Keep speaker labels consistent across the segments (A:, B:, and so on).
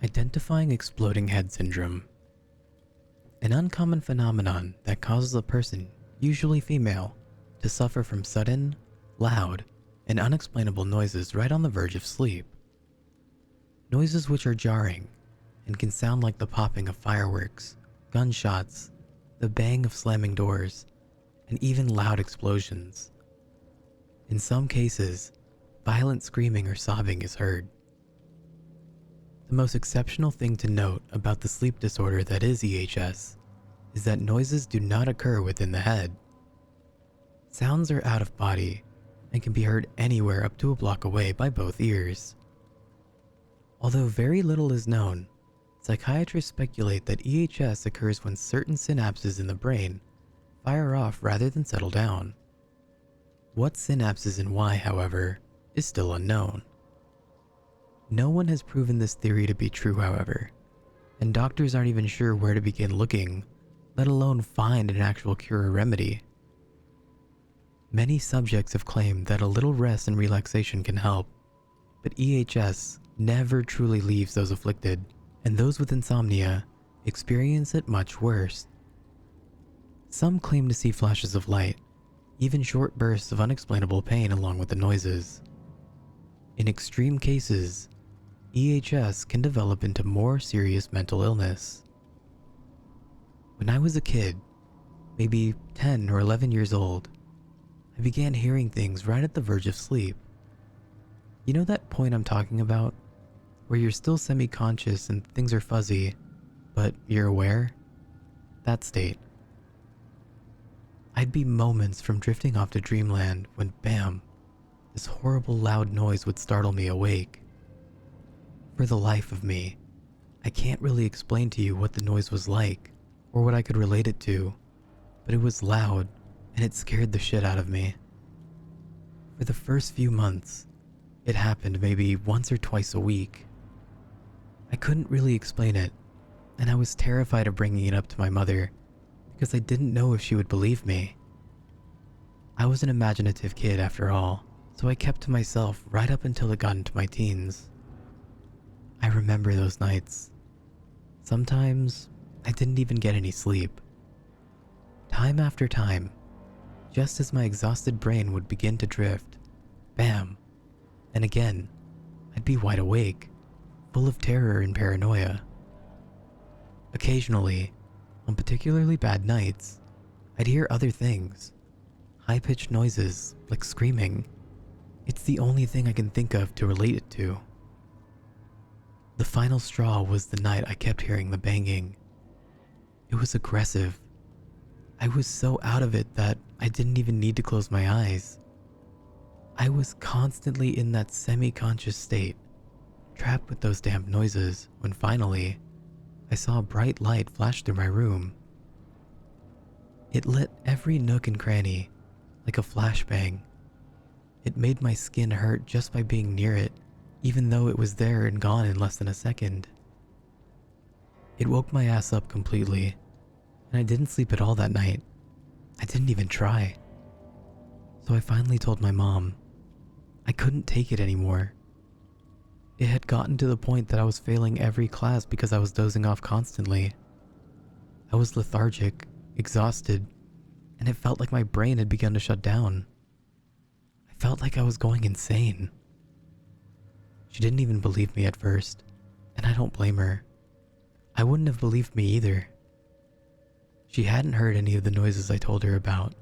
A: Identifying exploding head syndrome. An uncommon phenomenon that causes a person, usually female, to suffer from sudden, loud, and unexplainable noises right on the verge of sleep. Noises which are jarring and can sound like the popping of fireworks, gunshots, the bang of slamming doors, and even loud explosions. In some cases, violent screaming or sobbing is heard. The most exceptional thing to note about the sleep disorder that is EHS is that noises do not occur within the head. Sounds are out of body and can be heard anywhere up to a block away by both ears. Although very little is known, psychiatrists speculate that EHS occurs when certain synapses in the brain fire off rather than settle down. What synapses and why, however, is still unknown. No one has proven this theory to be true, however, and doctors aren't even sure where to begin looking, let alone find an actual cure or remedy. Many subjects have claimed that a little rest and relaxation can help, but EHS never truly leaves those afflicted, and those with insomnia experience it much worse. Some claim to see flashes of light, even short bursts of unexplainable pain along with the noises. In extreme cases, EHS can develop into more serious mental illness. When I was a kid, maybe 10 or 11 years old, I began hearing things right at the verge of sleep. You know that point I'm talking about, where you're still semi-conscious and things are fuzzy, but you're aware? That state. I'd be moments from drifting off to dreamland when bam, this horrible loud noise would startle me awake. For the life of me, I can't really explain to you what the noise was like or what I could relate it to, but it was loud and it scared the shit out of me. For the first few months, it happened maybe once or twice a week. I couldn't really explain it, and I was terrified of bringing it up to my mother because I didn't know if she would believe me. I was an imaginative kid after all, so I kept to myself right up until it got into my teens. I remember those nights. Sometimes I didn't even get any sleep. Time after time, just as my exhausted brain would begin to drift, bam, and again, I'd be wide awake, full of terror and paranoia. Occasionally, on particularly bad nights, I'd hear other things, high-pitched noises like screaming. It's the only thing I can think of to relate it to. The final straw was the night I kept hearing the banging. It was aggressive. I was so out of it that I didn't even need to close my eyes. I was constantly in that semi-conscious state, trapped with those damn noises, when finally, I saw a bright light flash through my room. It lit every nook and cranny, like a flashbang. It made my skin hurt just by being near it, even though it was there and gone in less than a second. It woke my ass up completely, and I didn't sleep at all that night. I didn't even try. So I finally told my mom. I couldn't take it anymore. It had gotten to the point that I was failing every class because I was dozing off constantly. I was lethargic, exhausted, and it felt like my brain had begun to shut down. I felt like I was going insane. She didn't even believe me at first, and I don't blame her. I wouldn't have believed me either. She hadn't heard any of the noises I told her about,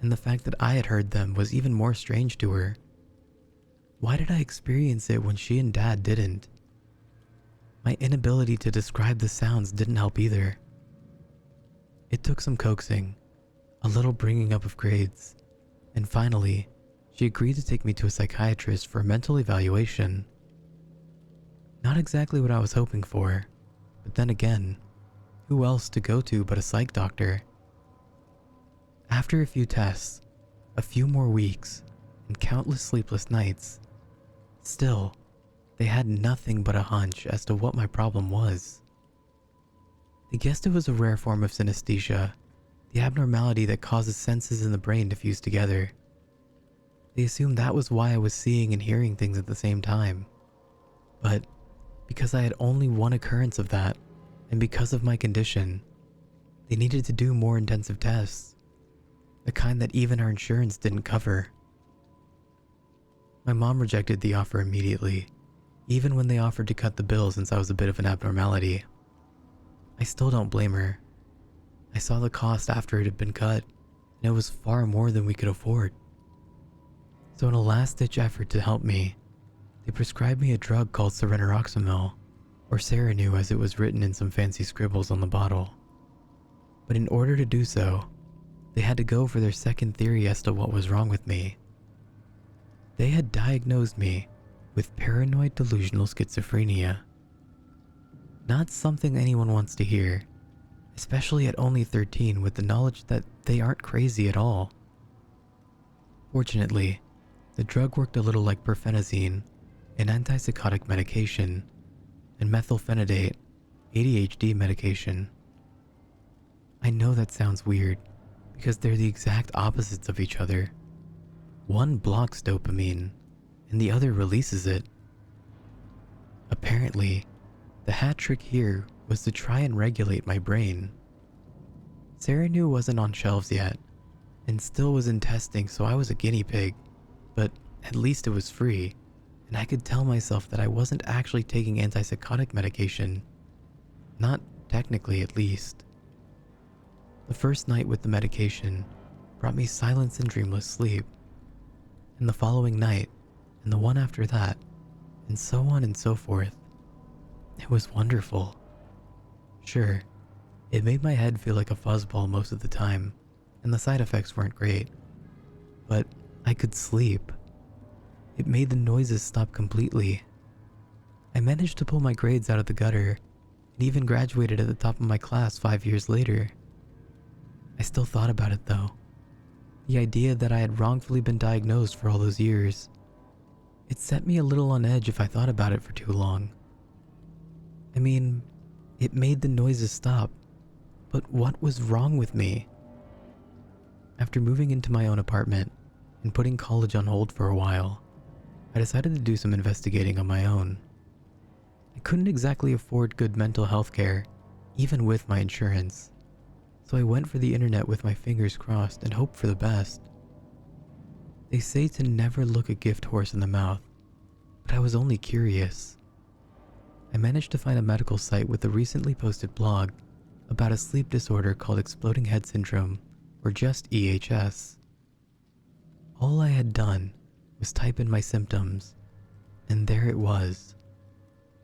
A: and the fact that I had heard them was even more strange to her. Why did I experience it when she and Dad didn't? My inability to describe the sounds didn't help either. It took some coaxing, a little bringing up of grades, and finally, she agreed to take me to a psychiatrist for a mental evaluation. Not exactly what I was hoping for, but then again, who else to go to but a psych doctor? After a few tests, a few more weeks, and countless sleepless nights, still, they had nothing but a hunch as to what my problem was. They guessed it was a rare form of synesthesia, the abnormality that causes senses in the brain to fuse together. They assumed that was why I was seeing and hearing things at the same time. But because I had only one occurrence of that, and because of my condition, they needed to do more intensive tests, the kind that even our insurance didn't cover. My mom rejected the offer immediately, even when they offered to cut the bill since I was a bit of an abnormality. I still don't blame her. I saw the cost after it had been cut, and it was far more than we could afford. So in a last-ditch effort to help me, they prescribed me a drug called Serenoroxamil, or Serenu as it was written in some fancy scribbles on the bottle. But in order to do so, they had to go for their second theory as to what was wrong with me. They had diagnosed me with paranoid delusional schizophrenia. Not something anyone wants to hear, especially at only 13 with the knowledge that they aren't crazy at all. Fortunately, the drug worked a little like perfenazine, an antipsychotic medication, and methylphenidate, ADHD medication. I know that sounds weird, because they're the exact opposites of each other. One blocks dopamine, and the other releases it. Apparently, the hat trick here was to try and regulate my brain. Serenu wasn't on shelves yet, and still was in testing, so I was a guinea pig, but at least it was free, and I could tell myself that I wasn't actually taking antipsychotic medication. Not technically, at least. The first night with the medication brought me silence and dreamless sleep, and the following night, and the one after that, and so on and so forth. It was wonderful. Sure, it made my head feel like a fuzzball most of the time, and the side effects weren't great, but I could sleep. It made the noises stop completely. I managed to pull my grades out of the gutter, and even graduated at the top of my class 5 years later. I still thought about it though. The idea that I had wrongfully been diagnosed for all those years. It set me a little on edge if I thought about it for too long. I mean, it made the noises stop, but what was wrong with me? After moving into my own apartment and putting college on hold for a while, I decided to do some investigating on my own. I couldn't exactly afford good mental health care, even with my insurance, so I went for the internet with my fingers crossed and hoped for the best. They say to never look a gift horse in the mouth, but I was only curious. I managed to find a medical site with a recently posted blog about a sleep disorder called exploding head syndrome, or just EHS. All I had done was type in my symptoms, and there it was.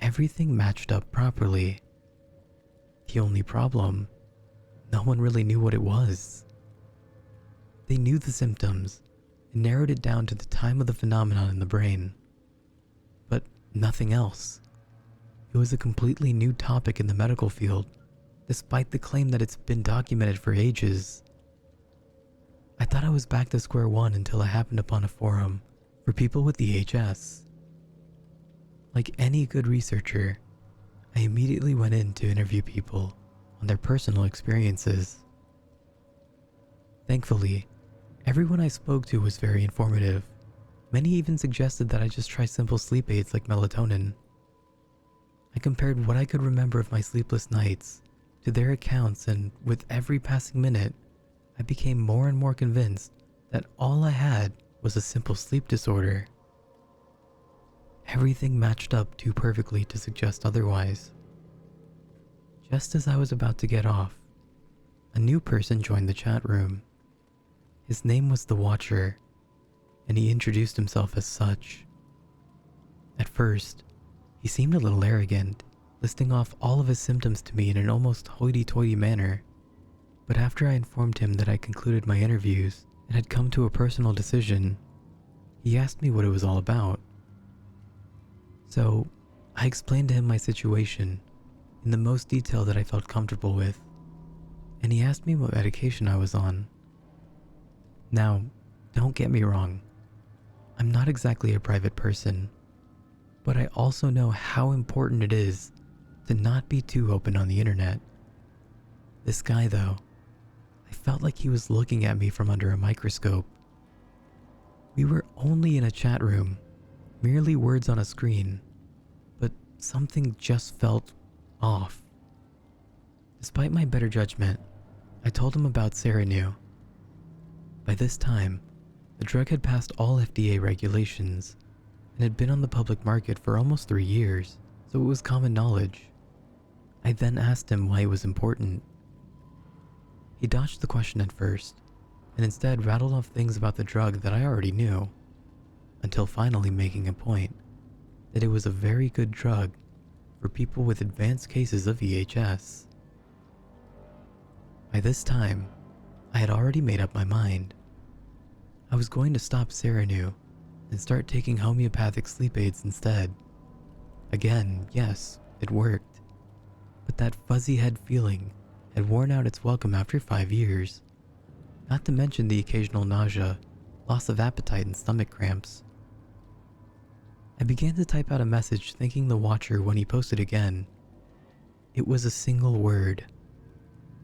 A: Everything matched up properly. The only problem, no one really knew what it was. They knew the symptoms and narrowed it down to the time of the phenomenon in the brain, but nothing else. It was a completely new topic in the medical field, despite the claim that it's been documented for ages. I thought I was back to square one until I happened upon a forum for people with EHS. Like any good researcher, I immediately went in to interview people on their personal experiences. Thankfully, everyone I spoke to was very informative. Many even suggested that I just try simple sleep aids like melatonin. I compared what I could remember of my sleepless nights to their accounts, and with every passing minute, I became more and more convinced that all I had was a simple sleep disorder. Everything matched up too perfectly to suggest otherwise. Just as I was about to get off, a new person joined the chat room. His name was The Watcher, and he introduced himself as such. At first, he seemed a little arrogant, listing off all of his symptoms to me in an almost hoity-toity manner. But after I informed him that I concluded my interviews and had come to a personal decision, he asked me what it was all about. So, I explained to him my situation in the most detail that I felt comfortable with, and he asked me what medication I was on. Now, don't get me wrong, I'm not exactly a private person, but I also know how important it is to not be too open on the internet. This guy, though, I felt like he was looking at me from under a microscope. We were only in a chat room, merely words on a screen, but something just felt off. Despite my better judgment, I told him about Serenu. By this time, the drug had passed all FDA regulations and had been on the public market for almost 3 years, so it was common knowledge. I then asked him why it was important. He dodged the question at first, and instead rattled off things about the drug that I already knew, until finally making a point that it was a very good drug for people with advanced cases of VHS. By this time, I had already made up my mind. I was going to stop Serenu and start taking homeopathic sleep aids instead. Again, yes, it worked, but that fuzzy head feeling had worn out its welcome after 5 years, not to mention the occasional nausea, loss of appetite, and stomach cramps. I began to type out a message thanking the watcher when he posted again. It was a single word: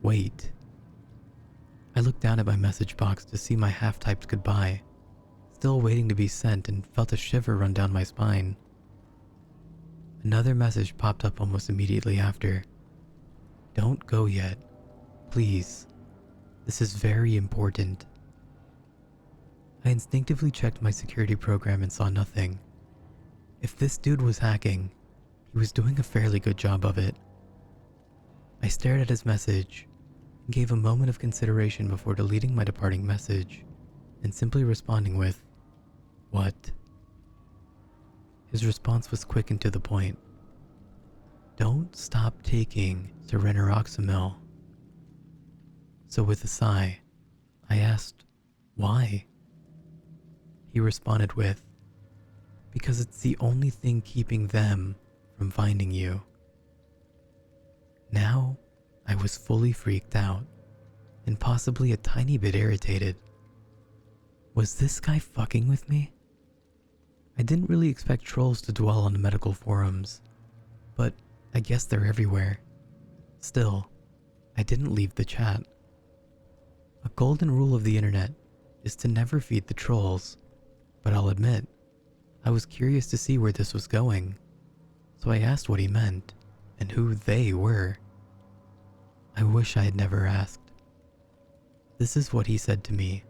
A: wait. I looked down at my message box to see my half-typed goodbye, still waiting to be sent, and felt a shiver run down my spine. Another message popped up almost immediately after. Don't go yet. Please. This is very important. I instinctively checked my security program and saw nothing. If this dude was hacking, he was doing a fairly good job of it. I stared at his message and gave a moment of consideration before deleting my departing message and simply responding with, "What?" His response was quick and to the point. "Don't stop taking Serenoxamil." So with a sigh, I asked, "Why?" He responded with, "Because it's the only thing keeping them from finding you." Now, I was fully freaked out, and possibly a tiny bit irritated. Was this guy fucking with me? I didn't really expect trolls to dwell on the medical forums, but I guess they're everywhere. Still, I didn't leave the chat. A golden rule of the internet is to never feed the trolls, but I'll admit, I was curious to see where this was going, so I asked what he meant and who they were. I wish I had never asked. This is what he said to me.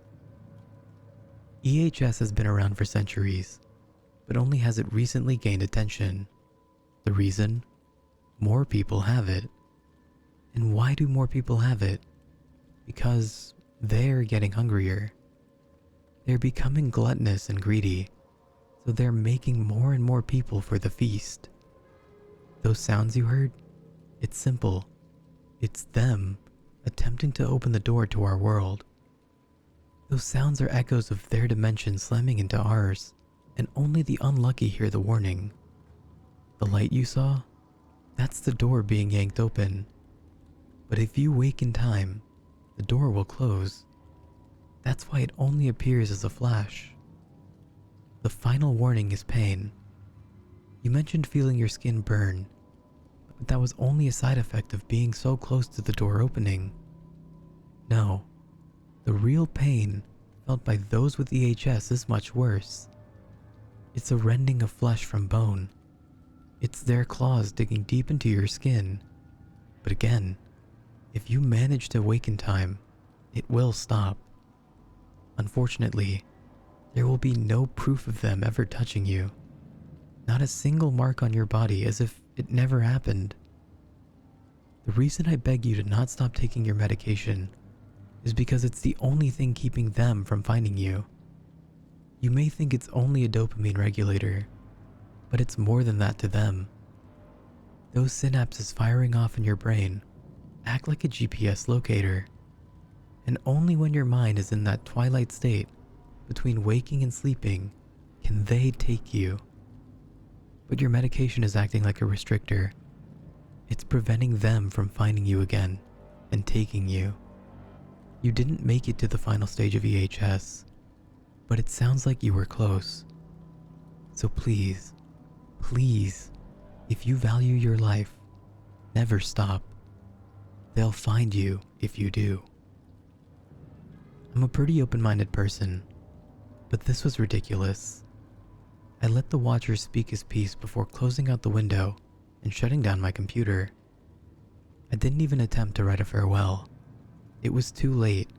A: EHS has been around for centuries, but only has it recently gained attention. The reason? More people have it. And why do more people have it? Because they're getting hungrier. They're becoming gluttonous and greedy, so they're making more and more people for the feast. Those sounds you heard? It's simple. It's them attempting to open the door to our world. Those sounds are echoes of their dimension slamming into ours, and only the unlucky hear the warning. The light you saw? That's the door being yanked open. But if you wake in time, the door will close. That's why it only appears as a flash. The final warning is pain. You mentioned feeling your skin burn, but that was only a side effect of being so close to the door opening. No, the real pain felt by those with EHS is much worse. It's a rending of flesh from bone. It's their claws digging deep into your skin. But again, if you manage to wake in time, it will stop. Unfortunately, there will be no proof of them ever touching you. Not a single mark on your body, as if it never happened. The reason I beg you to not stop taking your medication is because it's the only thing keeping them from finding you. You may think it's only a dopamine regulator, but it's more than that to them. Those synapses firing off in your brain act like a GPS locator, and only when your mind is in that twilight state between waking and sleeping can they take you. But your medication is acting like a restrictor. It's preventing them from finding you again and taking you. You didn't make it to the final stage of EHS, but it sounds like you were close. So please, please, if you value your life, never stop. They'll find you if you do. I'm a pretty open-minded person, but this was ridiculous. I let the watcher speak his piece before closing out the window and shutting down my computer. I didn't even attempt to write a farewell. It was too late,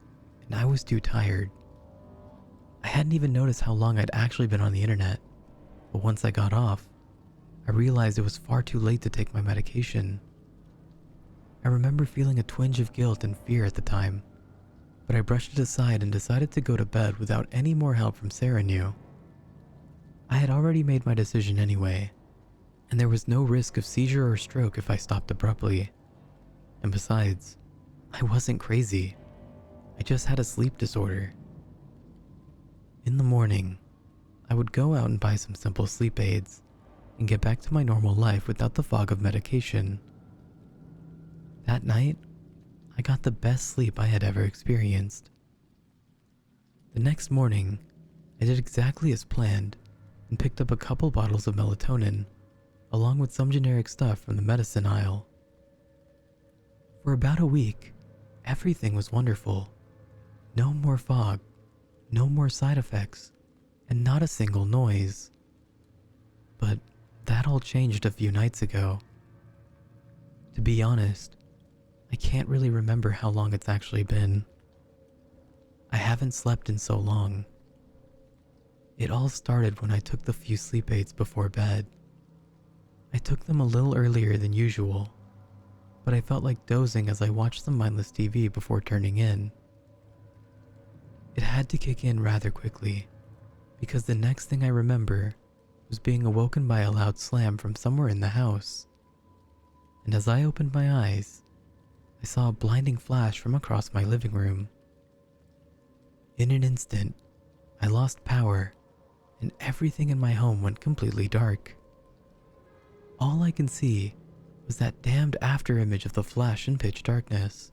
A: and I was too tired. I hadn't even noticed how long I'd actually been on the internet, but once I got off, I realized it was far too late to take my medication. I remember feeling a twinge of guilt and fear at the time, but I brushed it aside and decided to go to bed without any more help from Sarah New. I had already made my decision anyway, and there was no risk of seizure or stroke if I stopped abruptly. And besides, I wasn't crazy. I just had a sleep disorder. In the morning, I would go out and buy some simple sleep aids and get back to my normal life without the fog of medication. That night, I got the best sleep I had ever experienced. The next morning, I did exactly as planned and picked up a couple bottles of melatonin, along with some generic stuff from the medicine aisle. For about a week, everything was wonderful. No more fog, no more side effects, and not a single noise. But that all changed a few nights ago. To be honest, I can't really remember how long it's actually been. I haven't slept in so long. It all started when I took the few sleep aids before bed. I took them a little earlier than usual, but I felt like dozing as I watched some mindless TV before turning in. It had to kick in rather quickly, because the next thing I remember was being awoken by a loud slam from somewhere in the house. And as I opened my eyes, I saw a blinding flash from across my living room. In an instant, I lost power, and everything in my home went completely dark. All I can see was that damned afterimage of the flash in pitch darkness.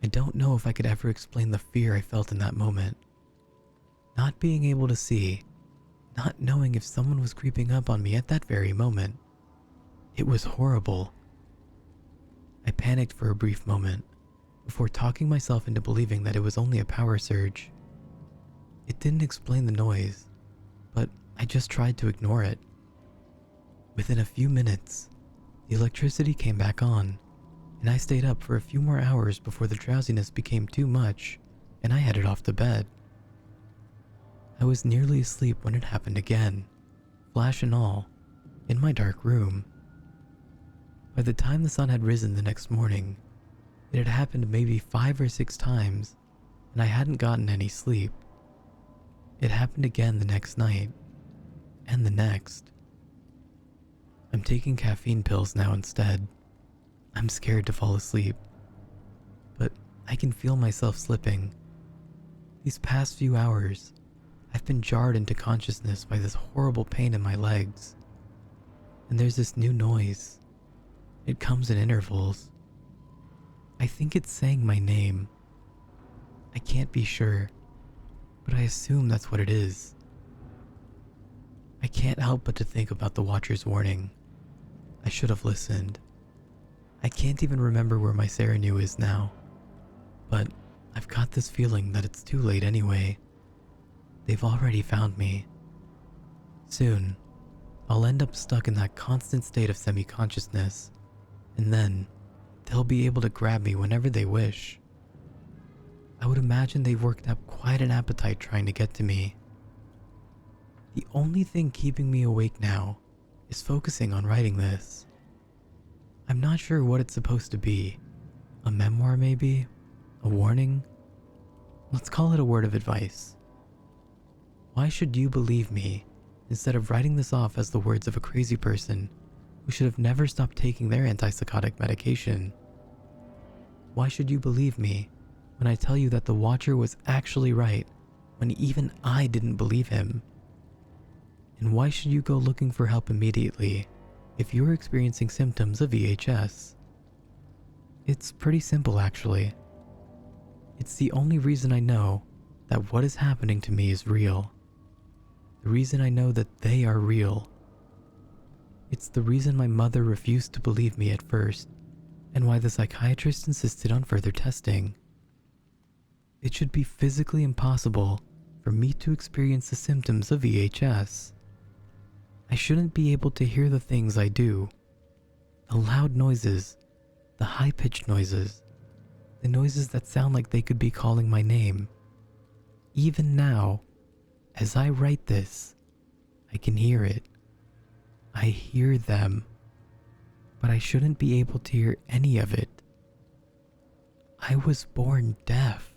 A: I don't know if I could ever explain the fear I felt in that moment. Not being able to see, not knowing if someone was creeping up on me at that very moment. It was horrible. I panicked for a brief moment, before talking myself into believing that it was only a power surge. It didn't explain the noise, but I just tried to ignore it. Within a few minutes, the electricity came back on, and I stayed up for a few more hours before the drowsiness became too much and I headed off to bed. I was nearly asleep when it happened again, flash and all, in my dark room. By the time the sun had risen the next morning, it had happened maybe 5 or 6 times, and I hadn't gotten any sleep. It happened again the next night, and the next. I'm taking caffeine pills now instead. I'm scared to fall asleep, but I can feel myself slipping. These past few hours, I've been jarred into consciousness by this horrible pain in my legs. And there's this new noise. It comes in intervals. I think it's saying my name. I can't be sure, but I assume that's what it is. I can't help but to think about the Watcher's warning. I should have listened. I can't even remember where my Serenu is now, but I've got this feeling that it's too late anyway. They've already found me. Soon, I'll end up stuck in that constant state of semi-consciousness, and then they'll be able to grab me whenever they wish. I would imagine they've worked up quite an appetite trying to get to me. The only thing keeping me awake now is focusing on writing this. I'm not sure what it's supposed to be. A memoir maybe? A warning? Let's call it a word of advice. Why should you believe me instead of writing this off as the words of a crazy person who should have never stopped taking their antipsychotic medication? Why should you believe me when I tell you that the Watcher was actually right when even I didn't believe him? And why should you go looking for help immediately if you're experiencing symptoms of VHS? It's pretty simple actually. It's the only reason I know that what is happening to me is real. The reason I know that they are real. It's the reason my mother refused to believe me at first, and why the psychiatrist insisted on further testing. It should be physically impossible for me to experience the symptoms of VHS. I shouldn't be able to hear the things I do The loud noises, the high-pitched noises, the noises that sound like they could be calling my name. Even now, as I write this, I can hear it. I hear them, but I shouldn't be able to hear any of it. I was born deaf.